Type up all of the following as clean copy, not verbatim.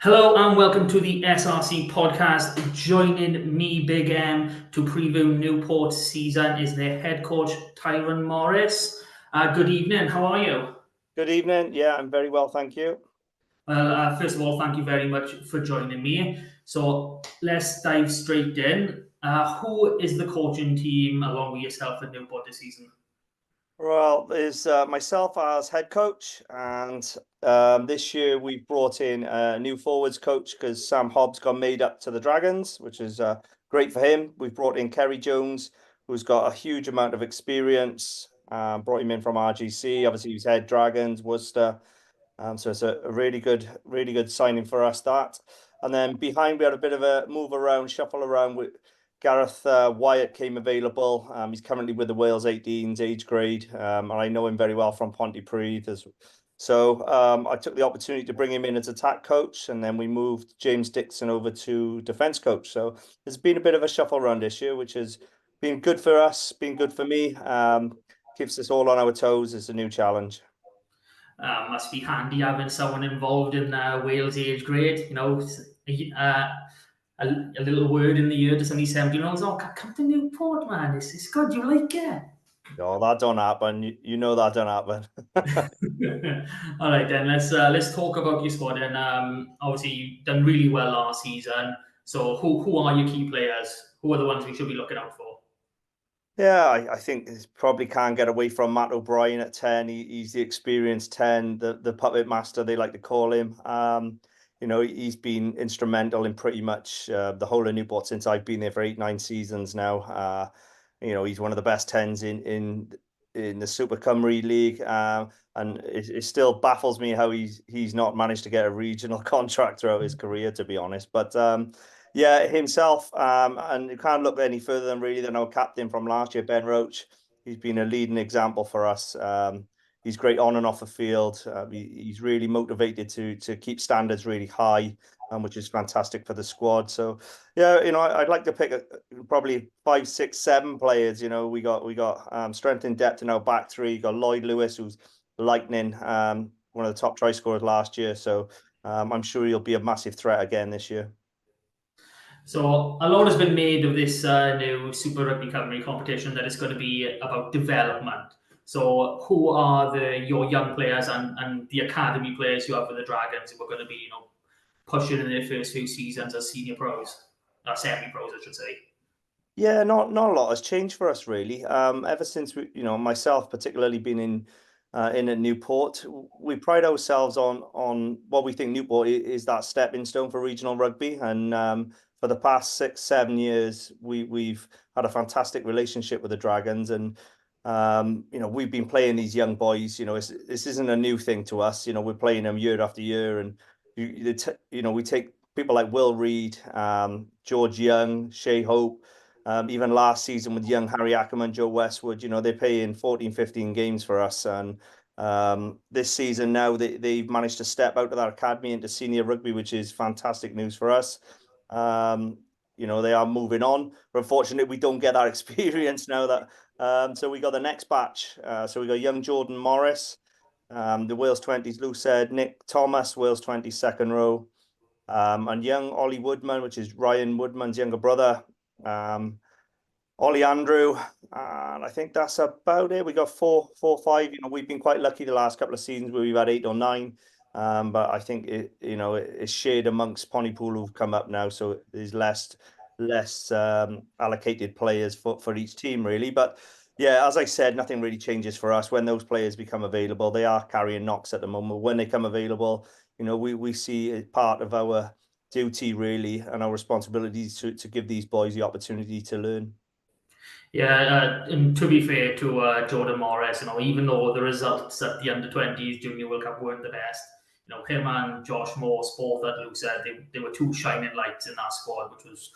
Hello and welcome to the SRC podcast. Joining me, Big M, to preview Newport's season is their head coach, Tyron Morris. Good evening. How are you? Good evening. Yeah, I'm very well, thank you. Well, first of all, thank you very much for joining me. So let's dive straight in. Who is the coaching team along with yourself at Newport this season? Well, there's myself as head coach, and this year we brought in a new forwards coach because Sam Hobbs got made up to the Dragons, which is great for him. We've brought in Kerry Jones, who's got a huge amount of experience. Brought him in from RGC. Obviously, he's head Dragons, Worcester. So it's a really good signing for us, that. And then behind, we had a bit of a move around, shuffle around with Gareth Wyatt came available. He's currently with the Wales 18s age grade, and I know him very well from Pontypridd. So I took the opportunity to bring him in as attack coach, and then we moved James Dixon over to defence coach. So there's been a bit of a shuffle around this year, which has been good for us, been good for me. Keeps us all on our toes. It's a new challenge. Must be handy having someone involved in Wales age grade. A little word in the ear to somebody 17-year-olds. Oh, come to Newport, man. It's good. You like it? No, that don't happen. You know that don't happen. All right, then let's talk about your squad. And obviously, you've done really well last season. So, who are your key players? Who are the ones we should be looking out for? Yeah, I think this probably can't get away from Matt O'Brien at 10. He's the experienced 10, the puppet master, they like to call him. He's been instrumental in pretty much the whole of Newport since I've been there for 8, 9 seasons now. He's one of the best 10s in the Super Cymru League. And it still baffles me how he's not managed to get a regional contract throughout his career, to be honest. But yeah, himself, and you can't look any further than our captain from last year, Ben Roach. He's been a leading example for us. He's great on and off the field. He's really motivated to keep standards really high, which is fantastic for the squad. So, yeah, I'd like to pick probably 5, 6, 7 players. We got strength in depth in our back three. You got Lloyd Lewis, who's lightning, one of the top try scorers last year. So I'm sure he'll be a massive threat again this year. So, a lot has been made of this new Super Rugby Cymru competition that it's going to be about development. So, who are your young players and the academy players you have with the Dragons who are going to be, pushing in their first few seasons as senior pros, semi-pros, I should say? Yeah, not a lot has changed for us really. Ever since myself particularly been in at Newport, we pride ourselves on what we think Newport is that stepping stone for regional rugby. And for the past 6, 7 years, we've had a fantastic relationship with the Dragons, and we've been playing these young boys. This isn't a new thing to us. We're playing them year after year, and we take people like Will Reed, George Young, Shea Hope. Even last season with young Harry Ackerman, Joe Westwood, they're playing 14, 15 games for us. And this season now they've managed to step out of that academy into senior rugby, which is fantastic news for us. They are moving on. But unfortunately, we don't get that experience now. So we got the next batch. So we got young Jordan Morris, the Wales 20s, Lou said, Nick Thomas, Wales 20 second row. And young Ollie Woodman, which is Ryan Woodman's younger brother. Ollie Andrew, and I think that's about it. We got 4, 5. We've been quite lucky the last couple of seasons where we've had 8 or 9. But I think it's shared amongst Pontypool who've come up now, so there's less allocated players for each team really. But yeah, as I said, nothing really changes for us when those players become available. They are carrying knocks at the moment. When they come available, we see it part of our duty really and our responsibilities to give these boys the opportunity to learn. Yeah, and to be fair to Jordan Morris, even though the results at the under-20s Junior World Cup weren't the best, him and Josh Morse, both at Luke said they were two shining lights in that squad, which was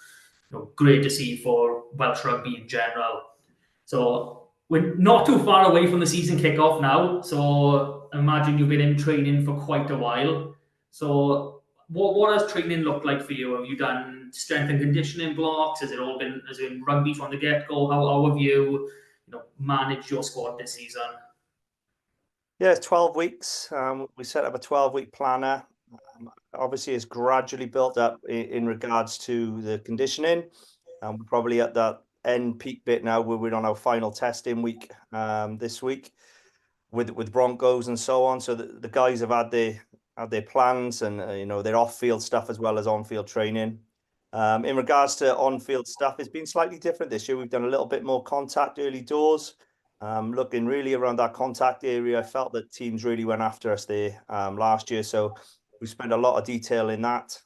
great to see for Welsh rugby in general. So we're not too far away from the season kickoff now. So imagine you've been in training for quite a while. So what has training looked like for you? Have you done strength and conditioning blocks? Has it been rugby from the get-go? How have you managed your squad this season? Yeah, it's 12 weeks. We set up a 12-week planner. Obviously, it's gradually built up in regards to the conditioning. We're probably at that end peak bit now where we're on our final testing week this week with Broncos and so on. So the guys have had their plans and their off-field stuff as well as on-field training. In regards to on-field stuff, it's been slightly different this year. We've done a little bit more contact early doors. Looking really around that contact area, I felt that teams really went after us there last year. So we spent a lot of detail in that.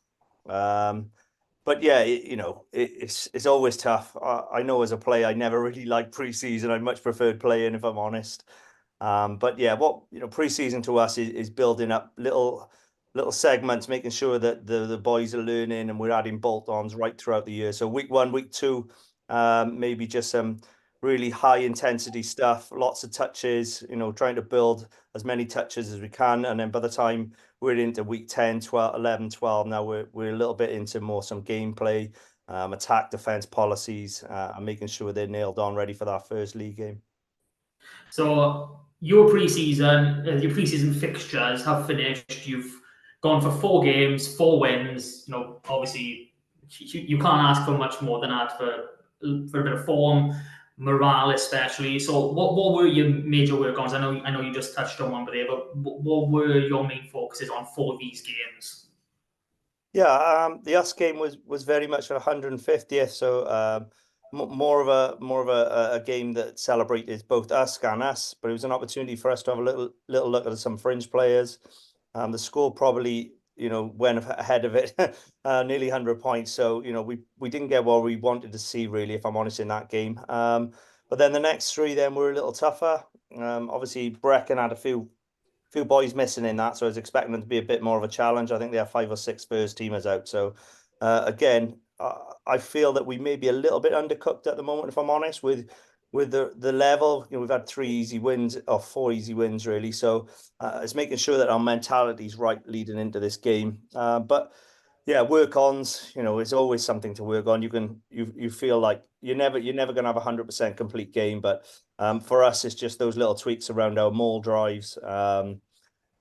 But yeah, it's always tough. I know as a player, I never really liked pre-season. I much preferred playing, if I'm honest. But yeah, pre-season to us is building up little segments, making sure that the boys are learning and we're adding bolt-ons right throughout the year. So week 1, week 2, maybe just some really high intensity stuff, lots of touches, trying to build as many touches as we can. And then by the time we're into week 10, 12, 11, 12, now we're a little bit into more some gameplay, attack, defense policies, and making sure they're nailed on, ready for that first league game. So your preseason fixtures have finished. You've gone for 4 games, 4 wins. Obviously, you can't ask for much more than that for a bit of form, morale especially. So what were your major work-ons? I know you just touched on one there, but what were your main focuses on for these games? Yeah, the US game was very much 150th, so more of a game that celebrated both us and us, but it was an opportunity for us to have a little look at some fringe players. The score probably went ahead of it, nearly 100 points. So we didn't get what we wanted to see really, if I'm honest, in that game. But then the next 3 then were a little tougher. Obviously Brecon had a few boys missing in that, so I was expecting them to be a bit more of a challenge. I think they have 5 or 6 first teamers out. So again, I feel that we may be a little bit undercooked at the moment, if I'm honest, with the level. We've had 3 easy wins or 4 easy wins really. So it's making sure that our mentality is right leading into this game. But yeah, work-ons, it's always something to work on. You feel like you're never going to have 100% complete game, but for us, it's just those little tweaks around our maul drives,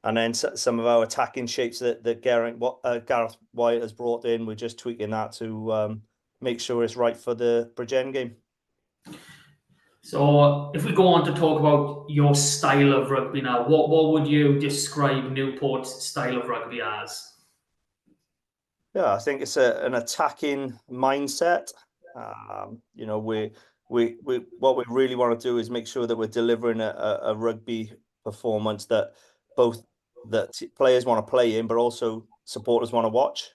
and then some of our attacking shapes that Gareth Wyatt has brought in. We're just tweaking that to make sure it's right for the Bridgend game. So if we go on to talk about your style of rugby now, what would you describe Newport's style of rugby as? Yeah, I think it's an attacking mindset. We what we really want to do is make sure that we're delivering a rugby performance that both players want to play in, but also supporters want to watch.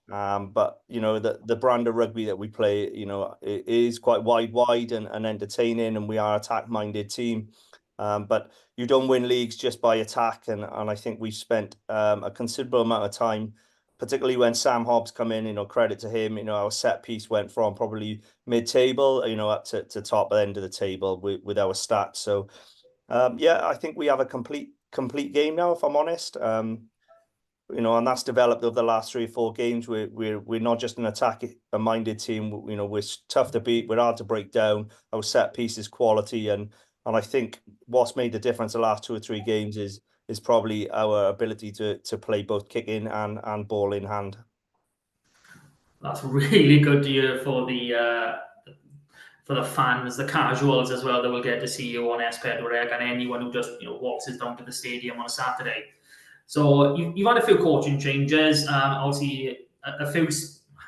But the brand of rugby that we play, it is quite wide and entertaining, and we are attack-minded team. But you don't win leagues just by attack, and I think we've spent a considerable amount of time, particularly when Sam Hobbs come in. Credit to him. Our set piece went from probably mid-table, up to top end of the table with our stats. So yeah, I think we have a complete game now, if I'm honest. And that's developed over the last 3 or 4 games. We're not just an attack-minded team. We're tough to beat. We're hard to break down. Our set piece is quality, and I think what's made the difference the last 2 or 3 games is probably our ability to play both kick in and ball in hand. That's really good to hear for the fans, the casuals as well, that will get to see you on Espedrag, and anyone who just walks down to the stadium on a Saturday. So you've had a few coaching changes. Obviously, a few,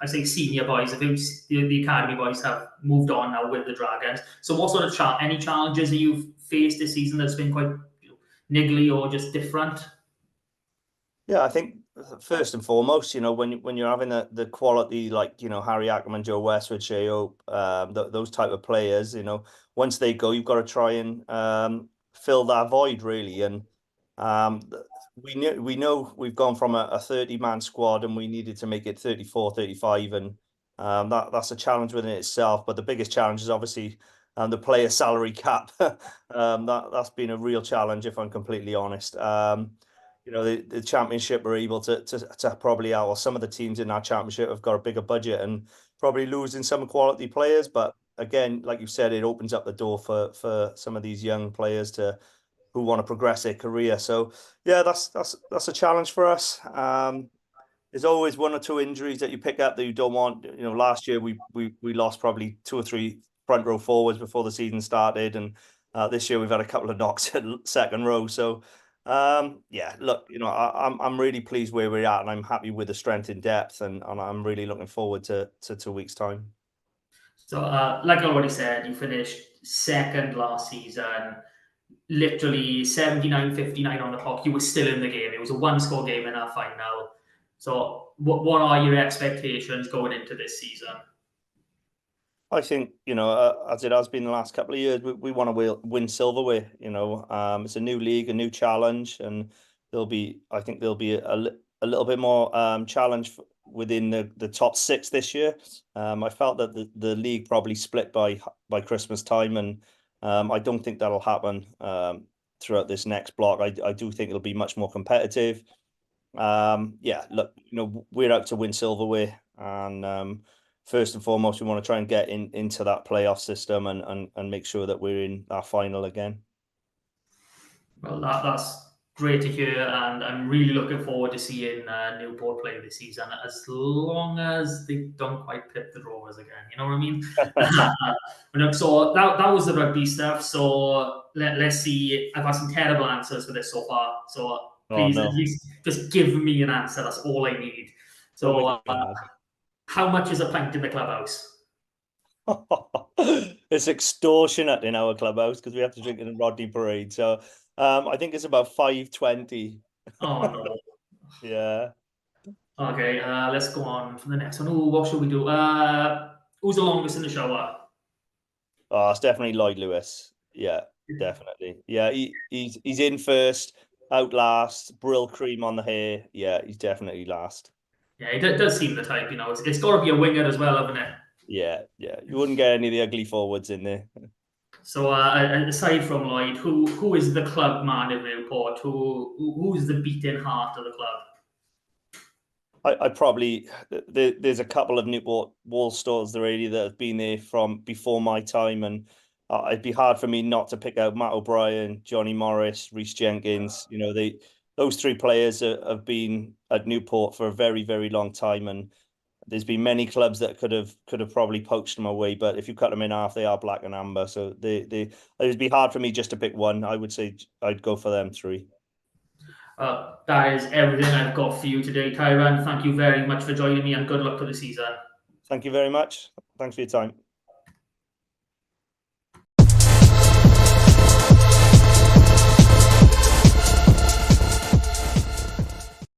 I say senior boys, a few the academy boys have moved on now with the Dragons. So what sort of any challenges that you've faced this season that's been quite niggly or just different? Yeah, I think first and foremost, when you're having the quality like Harry Ackerman, Joe Westwood, Shea Hope, those type of players, once they go, you've got to try and fill that void really. And we know we've gone from a 30-man squad and we needed to make it 34, 35, and that's a challenge within itself. But the biggest challenge is obviously the player salary cap. That's been a real challenge, if I'm completely honest. The championship were able to probably, or some of the teams in our championship have got a bigger budget and probably losing some quality players. But again, like you said, it opens up the door for some of these young players to who want to progress their career. So yeah, that's a challenge for us. There's always one or two injuries that you pick up that you don't want. You know, last year we lost probably 2 or 3 front row forwards before the season started, and this year we've had a couple of knocks at second row. So yeah, look, you know, I'm really pleased where we're at, and I'm happy with the strength in depth, and I'm really looking forward to 2 weeks' time. So, like I already said, you finished second last season, literally 79-59 on the clock. You were still in the game. It was a one-score game in our final. So, what are your expectations going into this season? I think, you know, as it has been the last couple of years, we want to win silverware. You know, it's a new league, a new challenge, and I think there'll be a little bit more challenge within the top 6 this year. I felt that the league probably split by Christmas time, and I don't think that'll happen throughout this next block. I do think it'll be much more competitive. Yeah, look, you know, we're out to win silverware, and first and foremost, we want to try and get into that playoff system and make sure that we're in our final again. Well, that's great to hear, and I'm really looking forward to seeing Newport play this season, as long as they don't quite pip the drawers again. You know what I mean? So that was the rugby stuff. So let's see. I've had some terrible answers for this so far. So Oh please, at no! least just give me an answer. That's all I need. Oh my So, God. how much is a pint in the clubhouse? It's extortionate in our clubhouse because we have to drink in a Rodney parade. So I think it's about 5.20. Oh no. Yeah. Okay, let's go on for the next one. Oh, what should we do? Who's the longest in the shower? Oh, it's definitely Lloyd Lewis. Yeah, definitely. Yeah, he's in first, out last, Brill cream on the hair. Yeah, he's definitely last. Yeah, it does seem the type, you know. It's got to be a winger as well, haven't it? Yeah, yeah. You wouldn't get any of the ugly forwards in there. So, aside from Lloyd, who is the club man in Newport? Who's the beating heart of the club? I probably there's a couple of Newport wall stores already that have been there from before my time, and it'd be hard for me not to pick out Matt O'Brien, Johnny Morris, Reece Jenkins. You know, those 3 players have been at Newport for a very, very long time, and there's been many clubs that could have probably poached them away, but if you cut them in half, they are black and amber. So it'd be hard for me just to pick one. I would say I'd go for them 3. That is everything I've got for you today, Tyron. Thank you very much for joining me, and good luck for the season. Thank you very much. Thanks for your time.